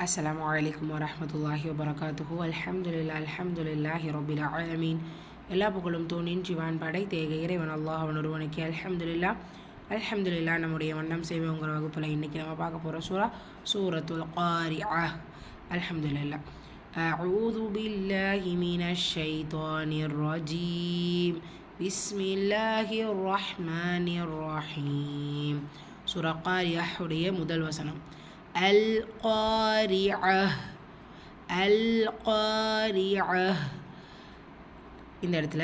Assalamu alaikum wa rahmatullahi wa barakatuhu. Alhamdulillahi rabbil alamin. எல்லா புகழும் தோனின் ஜிவான் படைத்த இறைவன் அல்லாஹ் ஒருவனுக்கு அல்ஹம்துலில்லாஹ். நம்முடைய வண்ணம் செய்வோங்கிற வகுப்பில் இன்றைக்கி நம்ம பார்க்க போகிற சூரத்துல் காரிஆ. அல்ஹம்துலில்லாஹ். அஊது பில்லாஹி மினஷ் ஷைத்தானிர் ரஜீம். பிஸ்மில்லாஹிர் ரஹ்மானிர் ரஹீம். சூரா காரிஆ உடைய முதல் வசனம். القارعة القارعة. இந்த இடத்துல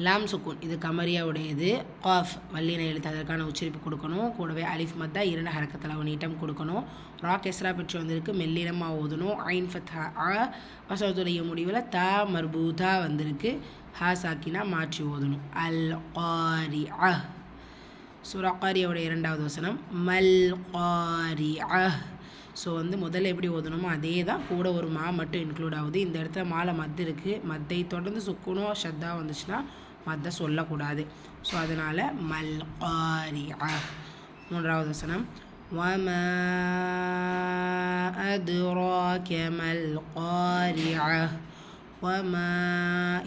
லாம் சுக்கூன், இது கமரியாவுடையது. காஃப் வல்லின எழுத்து, அதற்கான உச்சரிப்பு கொடுக்கணும். கூடவே அலிஃப் மத்தா 2 ஹரக்கத்தில் நீட்டம் கொடுக்கணும். ரா கெஸ்ரா பெற்று வந்திருக்கு, மெல்லினமாக ஓதணும். ஐன் ஃபத்ஹா ஆ. வசனத்துடைய முடிவில் தா மர்பூதா வந்திருக்கு, ஹா சாக்கினா மாற்றி ஓதணும். அல் காரிஆ. சூரா காரியாவுடைய இரண்டாவது வசனம் மல் காரிஆ. ஸோ முதல்ல எப்படி ஓதணுமோ அதே தான், கூட ஒரு மா மட்டும் இன்க்ளூட் ஆகுது. இந்த இடத்துல மாலை மத்து இருக்குது. மத்தை தொடர்ந்து சுக்குனோ ஷத்தா வந்துச்சுன்னா மத்தை சொல்லக்கூடாது. ஸோ அதனால் மல் காரிஆ. மூன்றாவது வசனம் வமா அத்ராக மல் காரிஆ. வமா.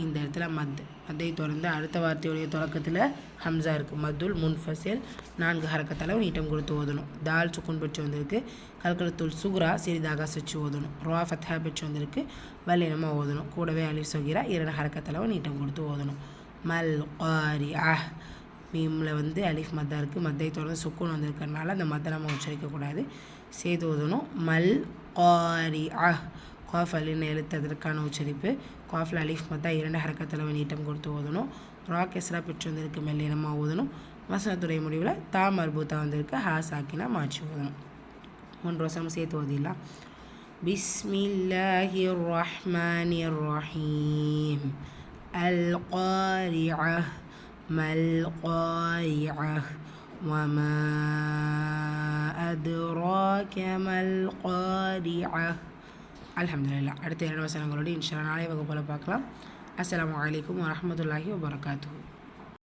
இந்த இடத்துல மத்தை தொடர்ந்து அடுத்த வார்த்தையுடைய தொடக்கத்தில் ஹம்சா இருக்குது. மத்துல் முன்ஃபசில் 4 ஹரக்கத்தளவு நீட்டம் கொடுத்து ஓதணும். தால் சுக்குன் பெற்று வந்திருக்கு. கல்கலத்துல் சுக்ரா சிறிதாக அசைச்சு ஓதணும். ரா ஃபத்ஹா பெற்று வந்திருக்கு, வல்லினமாக ஓதணும். கூடவே அலிஃப் சகீரா 2 ஹரக்கத்தளவு நீட்டம் கொடுத்து ஓதணும். மல் காரிஆ. மீமில் அலிஃப் மத்தா இருக்குது. மத்தை தொடர்ந்து சுக்குன் வந்திருக்கிறதுனால அந்த மத்தை நம்ம உச்சரிக்கக்கூடாது, சேர்த்து ஓதணும். மல் காரிஆ. காஃப் அலின்னு எழுத்து, அதற்கான உச்சரிப்பு. காஃபில் அலிஃப் மத்தா 2 ஹரக்கத்தளவு நீட்டம் கொடுத்து ஓதணும். ரா கெஸ்ரா பெற்று வந்திருக்கு, மெல்லினமாக ஓதணும். வசனத்துடைய முடிவில் தா மர்பூத்தா வந்திருக்கு, ஹா சாக்கினா மாற்றி ஓதணும். 3 வசனம் சேர்த்து ஓதிடலாம். பிஸ்மில்லாஹிர் ரஹ்மானிர் ரஹீம். அல் காரிஆ மல் காரிஆ வமா அத்ராக மல் காரிஆ. அல்ஹம்துலில்லாஹ். அடுத்த 2 வசனங்களோடு இன்ஷா அல்லாஹ் நாளை வகுப்பில் பார்க்கலாம். அஸ்ஸலாமு அலைக்கும் வரஹ்மத்துல்லாஹி வபரகாத்துஹு.